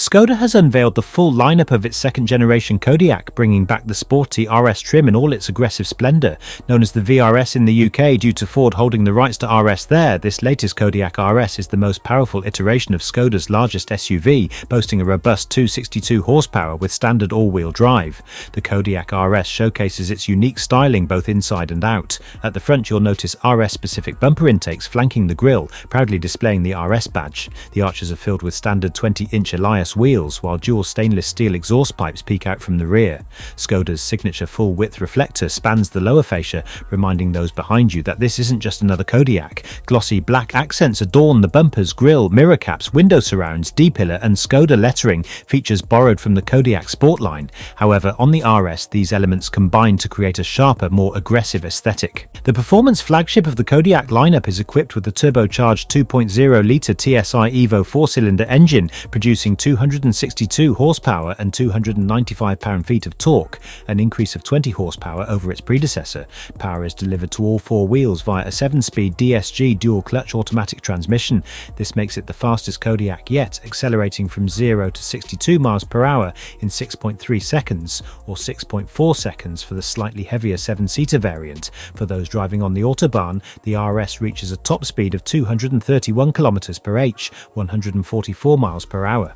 Skoda has unveiled the full lineup of its second-generation Kodiaq, bringing back the sporty RS trim in all its aggressive splendour. Known as the VRS in the UK due to Ford holding the rights to RS there, this latest Kodiaq RS is the most powerful iteration of Skoda's largest SUV, boasting a robust 262 horsepower with standard all-wheel drive. The Kodiaq RS showcases its unique styling both inside and out. At the front you'll notice RS-specific bumper intakes flanking the grille, proudly displaying the RS badge. The arches are filled with standard 20-inch Elias wheels, while dual stainless steel exhaust pipes peek out from the rear. Skoda's signature full-width reflector spans the lower fascia, reminding those behind you that this isn't just another Kodiaq. Glossy black accents adorn the bumpers, grille, mirror caps, window surrounds, D-pillar and Skoda lettering, features borrowed from the Kodiaq Sportline. However, on the RS, these elements combine to create a sharper, more aggressive aesthetic. The performance flagship of the Kodiaq lineup is equipped with the turbocharged 2.0-litre TSI Evo 4-cylinder engine, producing 262 horsepower and 295 pound-feet of torque, an increase of 20 horsepower over its predecessor. Power is delivered to all four wheels via a 7-speed DSG dual-clutch automatic transmission. This makes it the fastest Kodiaq yet, accelerating from 0 to 62 miles per hour in 6.3 seconds, or 6.4 seconds for the slightly heavier 7-seater variant. For those driving on the Autobahn, the RS reaches a top speed of 231 km per h, 144 miles per hour.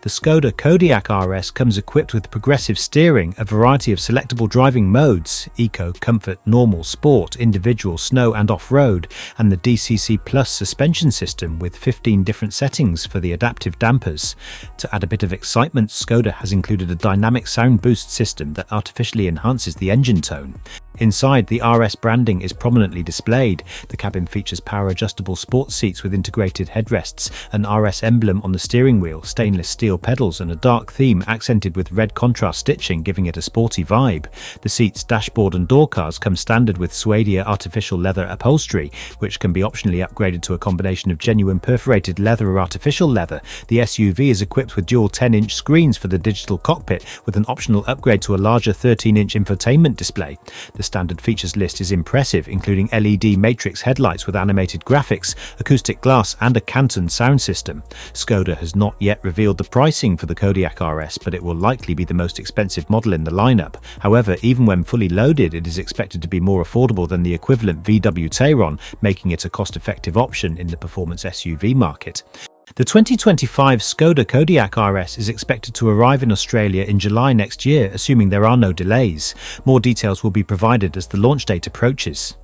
The Skoda Kodiaq RS comes equipped with progressive steering, a variety of selectable driving modes, Eco, Comfort, Normal, Sport, Individual, Snow and Off-Road, and the DCC Plus suspension system with 15 different settings for the adaptive dampers. To add a bit of excitement, Skoda has included a dynamic sound boost system that artificially enhances the engine tone. Inside, the RS branding is prominently displayed. The cabin features power-adjustable sports seats with integrated headrests, an RS emblem on the steering wheel, stainless steel pedals and a dark theme accented with red contrast stitching, giving it a sporty vibe. The seats, dashboard and door cards come standard with Suedia artificial leather upholstery, which can be optionally upgraded to a combination of genuine perforated leather or artificial leather. The SUV is equipped with dual 10-inch screens for the digital cockpit, with an optional upgrade to a larger 13-inch infotainment display. The standard features list is impressive, including LED matrix headlights with animated graphics, acoustic glass and a Canton sound system. Skoda has not yet revealed the pricing for the Kodiaq RS, but it will likely be the most expensive model in the lineup. However, even when fully loaded, it is expected to be more affordable than the equivalent VW Tayron, making it a cost-effective option in the performance SUV market. The 2025 Skoda Kodiaq RS is expected to arrive in Australia in July next year, assuming there are no delays. More details will be provided as the launch date approaches.